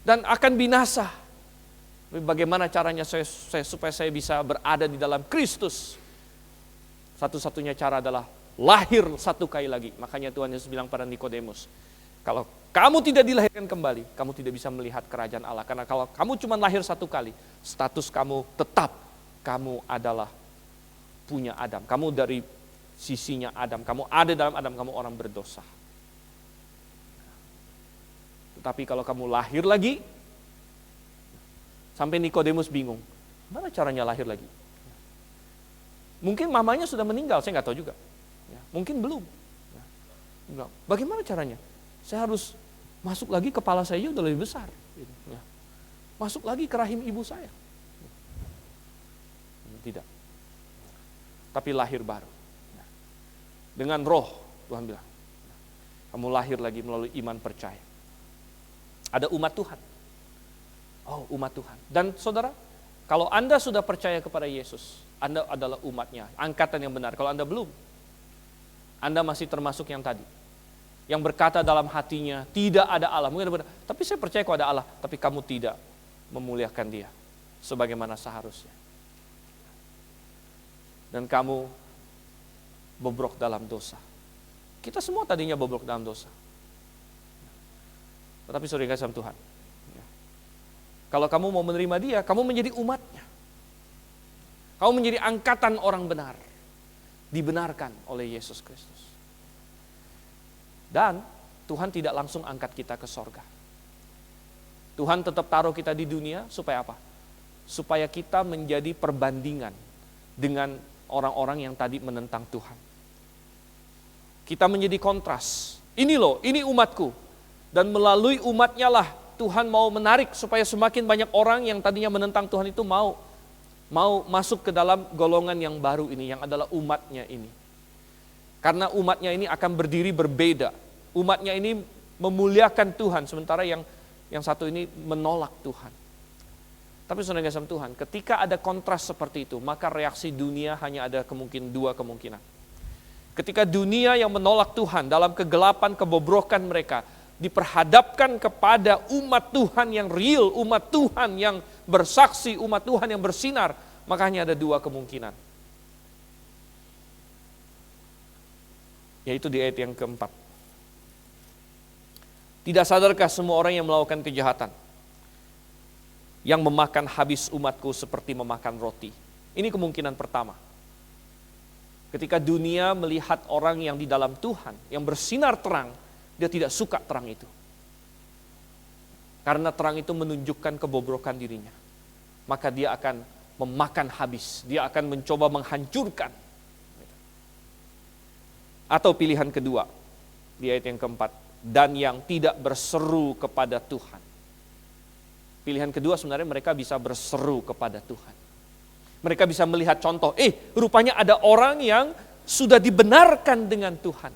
Dan akan binasa. Bagaimana caranya supaya saya bisa berada di dalam Kristus? Satu-satunya cara adalah lahir satu kali lagi. Makanya Tuhan Yesus bilang pada Nikodemus, Kalau kamu tidak dilahirkan kembali, kamu tidak bisa melihat kerajaan Allah. Karena kalau kamu cuma lahir satu kali, status kamu tetap, kamu adalah punya Adam. Kamu dari sisinya Adam, kamu ada dalam Adam, kamu orang berdosa. Tetapi kalau kamu lahir lagi, sampai Nikodemus bingung, mana caranya lahir lagi? Mungkin mamanya sudah meninggal, saya nggak tahu juga. Mungkin belum. Bagaimana caranya? Saya harus masuk lagi, kepala saya udah lebih besar. Masuk lagi ke rahim ibu saya. Tidak. Tapi lahir baru. Dengan roh, Tuhan bilang. Kamu lahir lagi melalui iman percaya. Ada umat Tuhan. Oh, umat Tuhan. Dan saudara, kalau Anda sudah percaya kepada Yesus, Anda adalah umatnya, angkatan yang benar. Kalau Anda belum, Anda masih termasuk yang tadi. Yang berkata dalam hatinya, tidak ada Allah. Mungkin ada benar, tapi saya percaya kok ada Allah. Tapi kamu tidak memuliakan dia sebagaimana seharusnya. Dan kamu bobrok dalam dosa. Kita semua tadinya bobrok dalam dosa. Tetapi saudara kasih Tuhan, kalau kamu mau menerima dia, kamu menjadi umatnya. Kamu menjadi angkatan orang benar. Dibenarkan oleh Yesus Kristus. Dan Tuhan tidak langsung angkat kita ke sorga. Tuhan tetap taruh kita di dunia supaya apa? Supaya kita menjadi perbandingan dengan orang-orang yang tadi menentang Tuhan. Kita menjadi kontras. Ini loh, ini umatku. Dan melalui umatnya lah Tuhan mau menarik supaya semakin banyak orang yang tadinya menentang Tuhan itu mau masuk ke dalam golongan yang baru ini, yang adalah umatnya ini. Karena umatnya ini akan berdiri berbeda. Umatnya ini memuliakan Tuhan, sementara yang satu ini menolak Tuhan. Tapi saudara kasih Tuhan, ketika ada kontras seperti itu, maka reaksi dunia hanya ada dua kemungkinan. Ketika dunia yang menolak Tuhan dalam kegelapan, kebobrokan mereka, diperhadapkan kepada umat Tuhan yang real, umat Tuhan yang bersaksi, umat Tuhan yang bersinar, maka hanya ada dua kemungkinan. Yaitu di ayat yang keempat. Tidak sadarkah semua orang yang melakukan kejahatan, yang memakan habis umatku seperti memakan roti? Ini kemungkinan pertama. Ketika dunia melihat orang yang di dalam Tuhan, yang bersinar terang, dia tidak suka terang itu. Karena terang itu menunjukkan kebobrokan dirinya. Maka dia akan memakan habis, dia akan mencoba menghancurkan. Atau pilihan kedua, di ayat yang keempat, dan yang tidak berseru kepada Tuhan. Pilihan kedua sebenarnya mereka bisa berseru kepada Tuhan. Mereka bisa melihat contoh, rupanya ada orang yang sudah dibenarkan dengan Tuhan.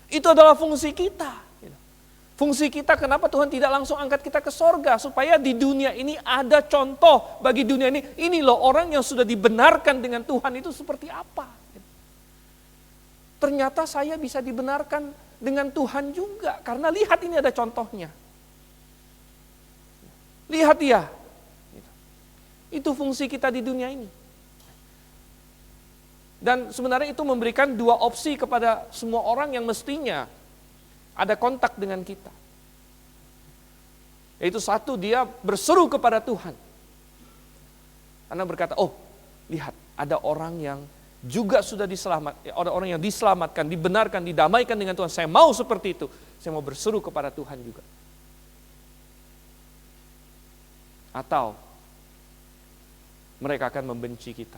Itu adalah fungsi kita. Fungsi kita kenapa Tuhan tidak langsung angkat kita ke sorga, supaya di dunia ini ada contoh bagi dunia ini loh orang yang sudah dibenarkan dengan Tuhan itu seperti apa. Ternyata saya bisa dibenarkan dengan Tuhan juga. Karena lihat ini ada contohnya. Lihat dia. Itu fungsi kita di dunia ini. Dan sebenarnya itu memberikan dua opsi kepada semua orang yang mestinya ada kontak dengan kita. Yaitu satu, dia berseru kepada Tuhan. Karena berkata, lihat ada orang yang juga sudah diselamatkan, orang-orang yang diselamatkan, dibenarkan, didamaikan dengan Tuhan. Saya mau seperti itu. Saya mau berseru kepada Tuhan juga. Atau mereka akan membenci kita.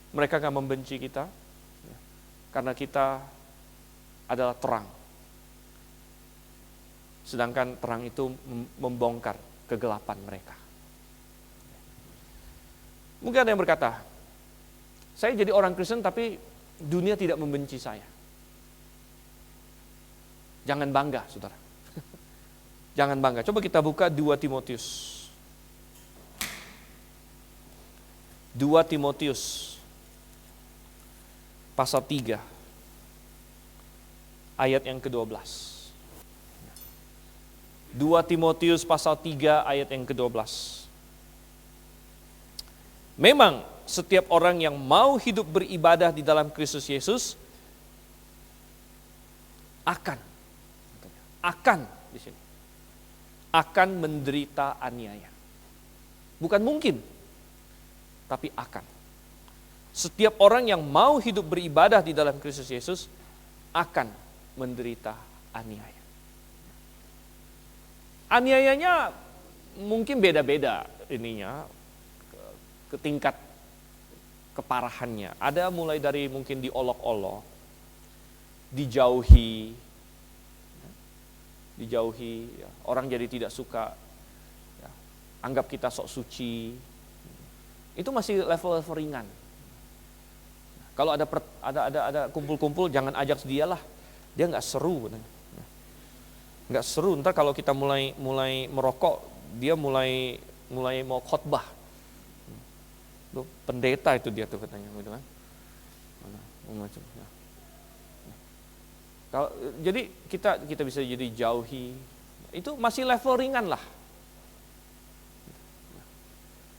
Mereka akan membenci kita karena kita adalah terang. Sedangkan terang itu membongkar kegelapan mereka. Mungkin ada yang berkata, saya jadi orang Kristen tapi dunia tidak membenci saya. Jangan bangga, saudara. Jangan bangga. Coba kita buka 2 Timotius. 2 Timotius pasal 3 ayat yang ke-12. 2 Timotius pasal 3 ayat yang ke-12. Memang setiap orang yang mau hidup beribadah di dalam Kristus Yesus akan di sini. Akan menderita aniaya. Bukan mungkin, tapi akan. Setiap orang yang mau hidup beribadah di dalam Kristus Yesus akan menderita aniaya. Aniayanya mungkin beda-beda ininya, ke tingkat keparahannya. Ada mulai dari mungkin diolok-olok, dijauhi, ya. Orang jadi tidak suka, ya. Anggap kita sok suci. Itu masih level-level ringan. Kalau ada kumpul-kumpul, jangan ajak dia lah, dia nggak seru. Nggak seru, ntar kalau kita mulai merokok, dia mulai mau khotbah. Pendeta itu dia tuh katanya, gitu kan. Jadi kita bisa jadi jauhi, itu masih level ringan lah.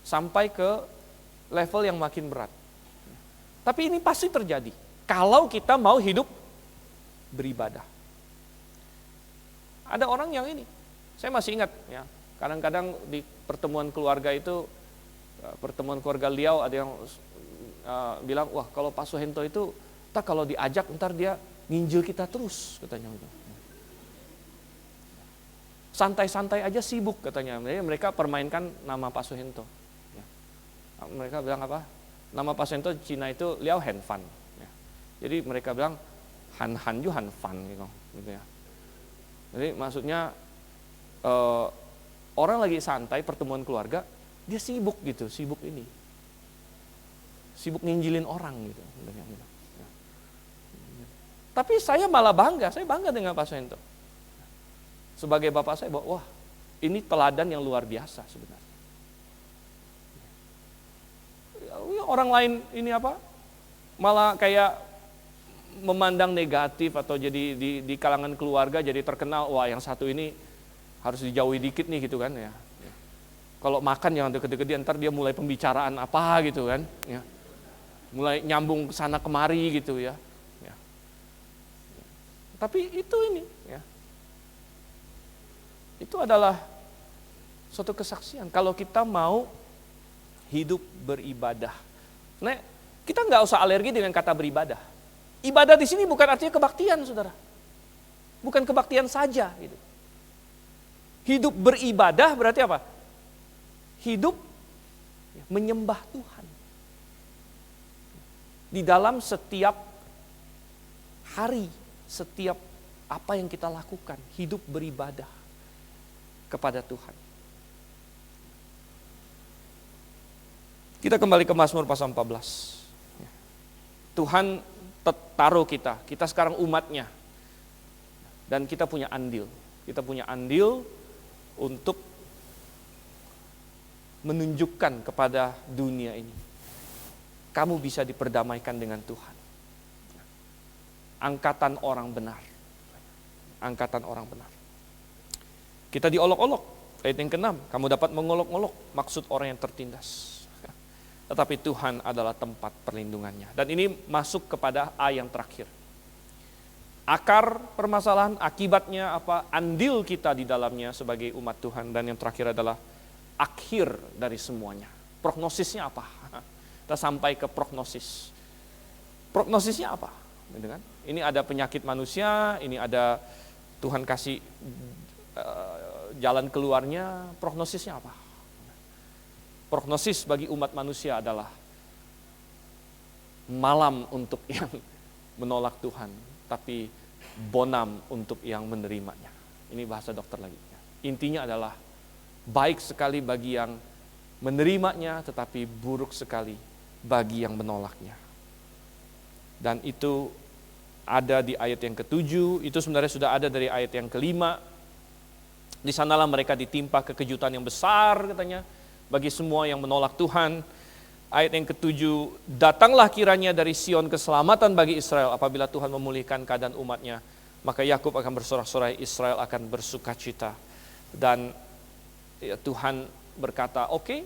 Sampai ke level yang makin berat. Tapi ini pasti terjadi kalau kita mau hidup beribadah. Ada orang yang ini, saya masih ingat ya, kadang-kadang di pertemuan keluarga itu, pertemuan keluarga Liau ada yang bilang, wah kalau Pak Suhento itu, tak kalau diajak ntar dia nginjil kita terus katanya. Santai-santai aja sibuk katanya, mereka permainkan nama Pak Suhento. Ya. Mereka bilang apa? Nama Pak Suhento Cina itu Liao Han Fan. Ya. Jadi mereka bilang Han Ju Han Fan gitu ya. Jadi maksudnya orang lagi santai pertemuan keluarga, dia sibuk gitu, sibuk nginjilin orang gitu. Tapi saya malah bangga, saya bangga dengan Pak Suhento. Sebagai bapak saya, bahwa wah ini teladan yang luar biasa sebenarnya. Orang lain ini apa? Malah kayak memandang negatif atau jadi di kalangan keluarga jadi terkenal, wah yang satu ini harus dijauhi dikit nih gitu kan ya. Kalau makan jangan deket-deket dia, ntar dia mulai pembicaraan apa gitu kan ya. Mulai nyambung sana kemari gitu ya. Tapi itu ini ya. Itu adalah suatu kesaksian kalau kita mau hidup beribadah. Nah, kita nggak usah alergi dengan kata beribadah. Ibadah di sini bukan artinya kebaktian, saudara. Bukan kebaktian saja. Gitu. Hidup beribadah berarti apa? Hidup menyembah Tuhan. Di dalam setiap hari, setiap apa yang kita lakukan, hidup beribadah kepada Tuhan. Kita kembali ke Mazmur pasal 14. Tuhan taruh kita sekarang umatnya, dan kita punya andil. Kita punya andil untuk menunjukkan kepada dunia ini, kamu bisa diperdamaikan dengan Tuhan. Angkatan orang benar. Angkatan orang benar. Kita diolok-olok, ayat yang ke-6, kamu dapat mengolok-olok maksud orang yang tertindas. Tetapi Tuhan adalah tempat perlindungannya. Dan ini masuk kepada A yang terakhir. Akar permasalahan, akibatnya apa? Andil kita di dalamnya sebagai umat Tuhan. Dan yang terakhir adalah akhir dari semuanya. Prognosisnya apa? Kita sampai ke prognosis. Prognosisnya apa? Ini ada penyakit manusia, ini ada Tuhan kasih jalan keluarnya. Prognosisnya apa? Prognosis bagi umat manusia adalah malam untuk yang menolak Tuhan, tapi bonam untuk yang menerimanya. Ini bahasa dokter lagi. Intinya adalah baik sekali bagi yang menerimanya, tetapi buruk sekali bagi yang menolaknya. Dan itu ada di ayat yang ke-7, itu sebenarnya sudah ada dari ayat yang ke-5. Di sanalah mereka ditimpa kekejutan yang besar katanya, bagi semua yang menolak Tuhan. Ayat yang ke-7, datanglah kiranya dari Sion keselamatan bagi Israel. Apabila Tuhan memulihkan keadaan umatnya, maka Yakub akan bersorak-sorai, Israel akan bersukacita. Dan ya, Tuhan berkata, oke,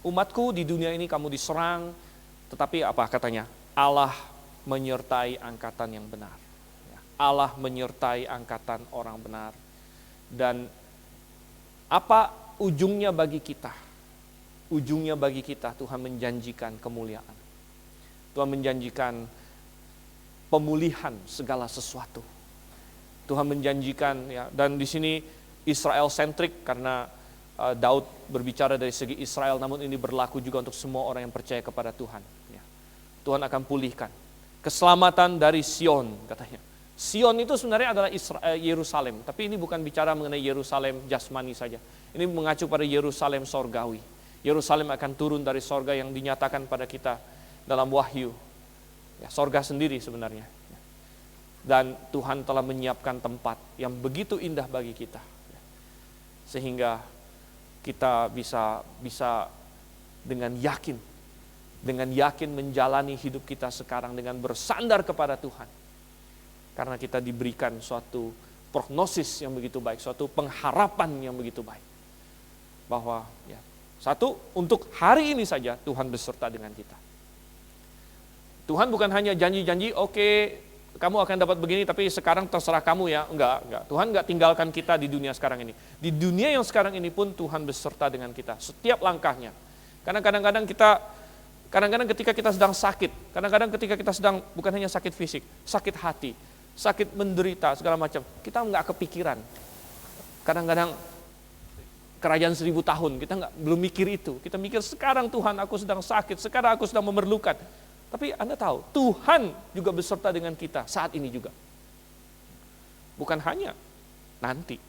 umatku di dunia ini kamu diserang, tetapi apa katanya? Allah menyertai angkatan yang benar. Allah menyertai angkatan orang benar. Dan apa ujungnya bagi kita? Ujungnya bagi kita, Tuhan menjanjikan kemuliaan. Tuhan menjanjikan pemulihan segala sesuatu. Tuhan menjanjikan, ya, dan di sini Israel sentrik karena Daud berbicara dari segi Israel, namun ini berlaku juga untuk semua orang yang percaya kepada Tuhan. Ya. Tuhan akan pulihkan keselamatan dari Sion, katanya. Sion itu sebenarnya adalah Yerusalem, tapi ini bukan bicara mengenai Yerusalem jasmani saja. Ini mengacu pada Yerusalem sorgawi. Yerusalem akan turun dari sorga yang dinyatakan pada kita dalam Wahyu. Ya, sorga sendiri sebenarnya. Dan Tuhan telah menyiapkan tempat yang begitu indah bagi kita. Sehingga kita bisa dengan yakin menjalani hidup kita sekarang dengan bersandar kepada Tuhan. Karena kita diberikan suatu prognosis yang begitu baik, suatu pengharapan yang begitu baik. Bahwa ya, satu, untuk hari ini saja Tuhan beserta dengan kita. Tuhan bukan hanya janji-janji, oke, kamu akan dapat begini, tapi sekarang terserah kamu ya. Enggak. Tuhan enggak tinggalkan kita di dunia sekarang ini. Di dunia yang sekarang ini pun Tuhan beserta dengan kita. Setiap langkahnya. Karena kadang-kadang ketika kita sedang sakit, kadang-kadang ketika kita sedang bukan hanya sakit fisik, sakit hati, sakit menderita, segala macam, kita enggak kepikiran. Kadang-kadang kerajaan 1000 tahun, kita belum mikir itu. Kita mikir sekarang Tuhan aku sedang sakit, sekarang aku sedang memerlukan. Tapi Anda tahu, Tuhan juga beserta dengan kita saat ini juga. Bukan hanya nanti.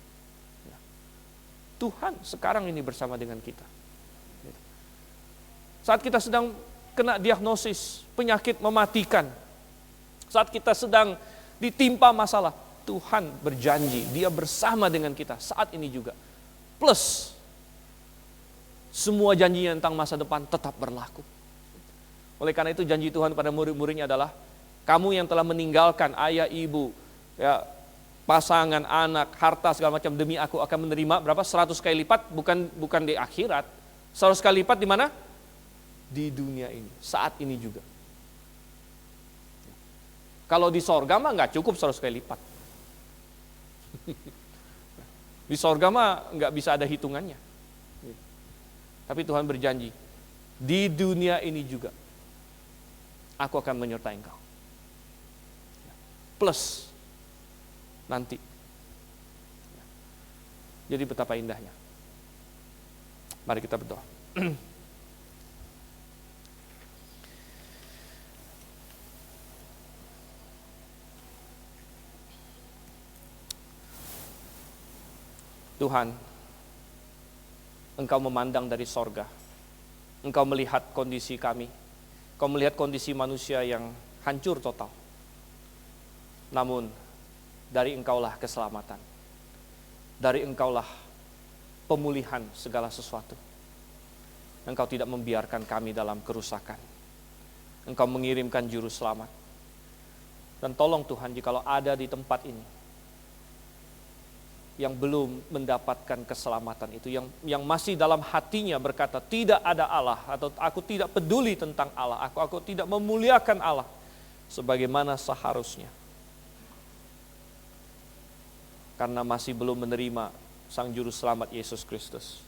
Tuhan sekarang ini bersama dengan kita. Saat kita sedang kena diagnosis penyakit mematikan, saat kita sedang ditimpa masalah, Tuhan berjanji, Dia bersama dengan kita saat ini juga. Plus, semua janjinya tentang masa depan tetap berlaku. Oleh karena itu janji Tuhan pada murid-muridnya adalah, kamu yang telah meninggalkan ayah, ibu, ya, pasangan, anak, harta, segala macam, demi aku akan menerima berapa? 100 kali lipat, bukan di akhirat. 100 kali lipat di mana? Di dunia ini, saat ini juga. Kalau di sorga mah nggak cukup 100 kali lipat. Di sorga mah nggak bisa ada hitungannya. Tapi Tuhan berjanji, di dunia ini juga, aku akan menyertai engkau. Plus, nanti. Jadi betapa indahnya. Mari kita berdoa. Tuhan, Engkau memandang dari sorga. Engkau melihat kondisi kami. Engkau melihat kondisi manusia yang hancur total. Namun, dari Engkaulah keselamatan. Dari Engkaulah pemulihan segala sesuatu. Engkau tidak membiarkan kami dalam kerusakan. Engkau mengirimkan juru selamat. Dan tolong Tuhan, jikalau ada di tempat ini yang belum mendapatkan keselamatan itu, yang masih dalam hatinya berkata tidak ada Allah, atau aku tidak peduli tentang Allah, aku tidak memuliakan Allah sebagaimana seharusnya, karena masih belum menerima Sang Juru Selamat Yesus Kristus,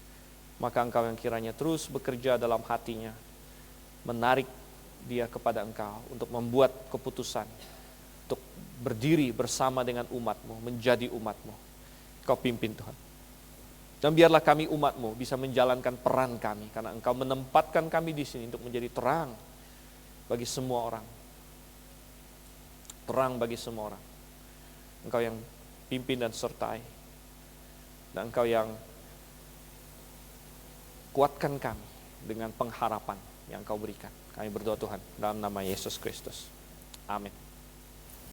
maka Engkau yang kiranya terus bekerja dalam hatinya, menarik dia kepada Engkau untuk membuat keputusan untuk berdiri bersama dengan umat-Mu, menjadi umat-Mu. Kau pimpin Tuhan. Dan biarlah kami umat-Mu bisa menjalankan peran kami, karena Engkau menempatkan kami di sini untuk menjadi terang bagi semua orang. Terang bagi semua orang. Engkau yang pimpin dan sertai. Dan Engkau yang kuatkan kami dengan pengharapan yang Engkau berikan. Kami berdoa Tuhan dalam nama Yesus Kristus. Amin.